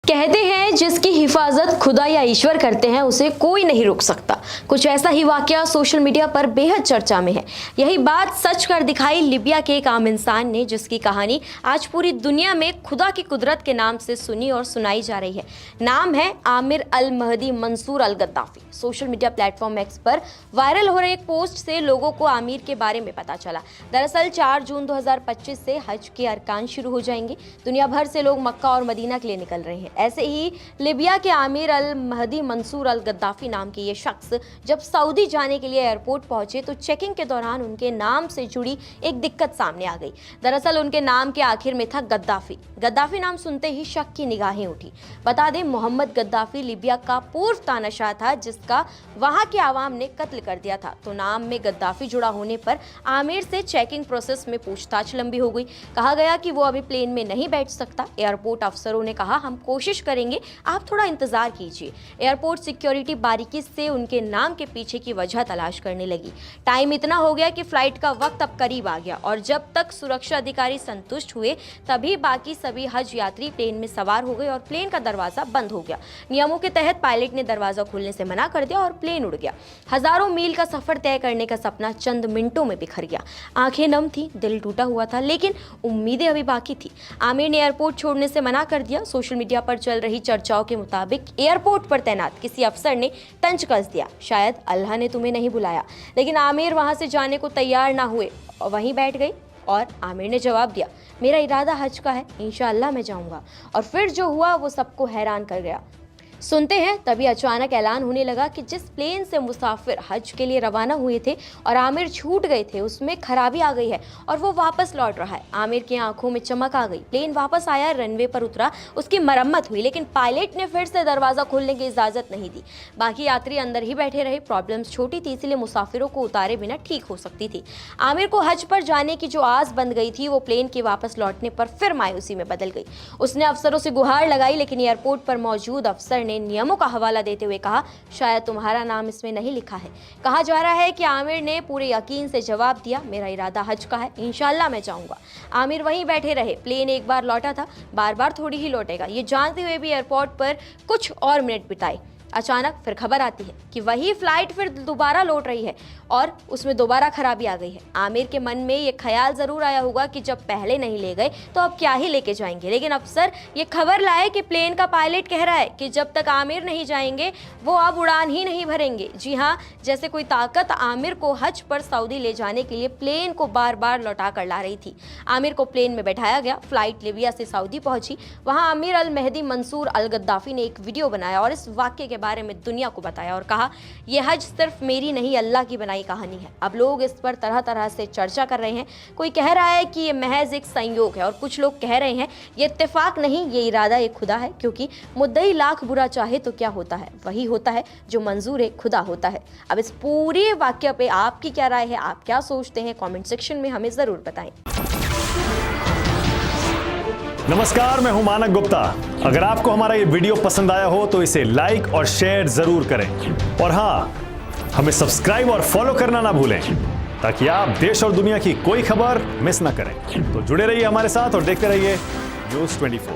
कहते हैं जिसकी हिफाजत खुदा या ईश्वर करते हैं उसे कोई नहीं रोक सकता। कुछ ऐसा ही वाकया सोशल मीडिया पर बेहद चर्चा में है। यही बात सच कर दिखाई लीबिया के एक आम इंसान ने, जिसकी कहानी आज पूरी दुनिया में खुदा की कुदरत के नाम से सुनी और सुनाई जा रही है। नाम है Amir al Mahdi Mansour al Gaddafi. Social media platform X पर वायरल हो रहे एक पोस्ट से लोगों को आमिर के बारे में पता चला। दरअसल 4 जून 2025 से हज के अरकान शुरू हो जाएंगे। दुनिया भर से लोग मक्का और मदीना के लिए निकल रहे हैं। ऐसे ही लीबिया के Aamir al Mahdi Mansour al Gaddafi नाम के ये शख्स जब सऊदी जाने के लिए एयरपोर्ट पहुंचे तो चेकिंग के दौरान उनके नाम से जुड़ी एक दिक्कत सामने आ गई। दरअसल उनके नाम के आखिर में था गद्दाफी। गद्दाफी नाम सुनते ही शक की निगाहें उठी। बता दें, मोहम्मद गद्दाफी लीबिया का पूर्व तानाशाह था जिसका वहां के आवाम ने कत्ल कर दिया था। तो नाम में गद्दाफी जुड़ा होने पर आमिर से चेकिंग प्रोसेस में पूछताछ लंबी हो गई। कहा गया कि वो अभी प्लेन में नहीं बैठ सकता। एयरपोर्ट अफसरों ने कहा, हम कोशिश करेंगे, आप थोड़ा इंतजार कीजिए। एयरपोर्ट सिक्योरिटी बारीकी से उनके नाम के पीछे की वजह तलाश करने लगी। टाइम इतना हो गया कि फ्लाइट का वक्त अब करीब आ गया और जब तक सुरक्षा अधिकारी संतुष्ट हुए तभी बाकी सभी हज यात्री प्लेन में सवार हो गए और प्लेन का दरवाजा बंद हो गया। नियमों के तहत पायलट ने दरवाजा खोलने से मना कर दिया और प्लेन उड़ गया। हजारों मील का सफर तय करने का सपना चंद मिनटों में बिखर गया। आंखें नम थी, दिल टूटा हुआ था, लेकिन उम्मीदें अभी बाकी थी। आमिर ने एयरपोर्ट छोड़ने से मना कर दिया। सोशल मीडिया पर चल रही चर्चाओं के मुताबिक एयरपोर्ट पर तैनात किसी अफसर ने तंज कस दिया, शायद अल्लाह ने तुम्हें नहीं बुलाया। लेकिन आमिर वहां से जाने को तैयार ना हुए और वहीं बैठ गए। और आमिर ने जवाब दिया, मेरा इरादा हज का है, इंशाअल्लाह मैं जाऊंगा। और फिर जो हुआ वो सबको हैरान कर गया। सुनते हैं तभी अचानक ऐलान होने लगा कि जिस प्लेन से मुसाफिर हज के लिए रवाना हुए थे और आमिर छूट गए थे उसमें खराबी आ गई है और वो वापस लौट रहा है। आमिर की आंखों में चमक आ गई। प्लेन वापस आया, रनवे पर उतरा, उसकी मरम्मत हुई, लेकिन पायलट ने फिर से दरवाज़ा खोलने की इजाज़त नहीं दी। बाकी यात्री अंदर ही बैठे रहे। प्रॉब्लम्स छोटी थी, इसलिए मुसाफिरों को उतारे बिना ठीक हो सकती थी। आमिर को हज पर जाने की जो आस बन गई थी वो प्लेन के वापस लौटने पर फिर मायूसी में बदल गई। उसने अफसरों से गुहार लगाई, लेकिन एयरपोर्ट पर मौजूद अफसर ने नियमों का हवाला देते हुए कहा, शायद तुम्हारा नाम इसमें नहीं लिखा है। कहा जा रहा है कि आमिर ने पूरे यकीन से जवाब दिया, मेरा इरादा हज का है, इंशाअल्लाह मैं जाऊंगा। आमिर वहीं बैठे रहे। प्लेन एक बार लौटा था, बार बार थोड़ी ही लौटेगा, ये जानते हुए भी एयरपोर्ट पर कुछ और मिनट बिताए। अचानक फिर खबर आती है कि वही फ्लाइट फिर दोबारा लौट रही है और उसमें दोबारा खराबी आ गई है। आमिर के मन में ये ख्याल जरूर आया होगा कि जब पहले नहीं ले गए तो अब क्या ही लेके जाएंगे। लेकिन अफसर ये खबर लाए कि प्लेन का पायलट कह रहा है कि जब तक आमिर नहीं जाएंगे वो अब उड़ान ही नहीं भरेंगे। जी हाँ, जैसे कोई ताकत आमिर को हज पर सऊदी ले जाने के लिए प्लेन को बार बार लौटा कर ला रही थी। आमिर को प्लेन में बैठाया गया। फ्लाइट लीबिया से सऊदी पहुंची। वहाँ Aamir al Mahdi Mansour al Gaddafi ने एक वीडियो बनाया और इस वाक्य के बारे में दुनिया को बताया और कहा, यह हज सिर्फ मेरी नहीं, अल्लाह की बनाई कहानी है। अब लोग इस पर तरह तरह से चर्चा कर रहे हैं। कोई कह रहा है कि ये महज एक संयोग है और कुछ लोग कह रहे हैं ये इत्तेफाक नहीं, ये इरादा एक खुदा है, क्योंकि मुद्दई लाख बुरा चाहे तो क्या होता है, वही होता है जो मंजूर है खुदा होता है। अब इस पूरे वाक्य पे आपकी क्या राय है, आप क्या सोचते हैं, कमेंट सेक्शन में हमें जरूर बताएं। नमस्कार, मैं हूं मानक गुप्ता। अगर आपको हमारा ये वीडियो पसंद आया हो तो इसे लाइक और शेयर जरूर करें और हाँ, हमें सब्सक्राइब और फॉलो करना ना भूलें ताकि आप देश और दुनिया की कोई खबर मिस ना करें। तो जुड़े रहिए हमारे साथ और देखते रहिए न्यूज़ 24।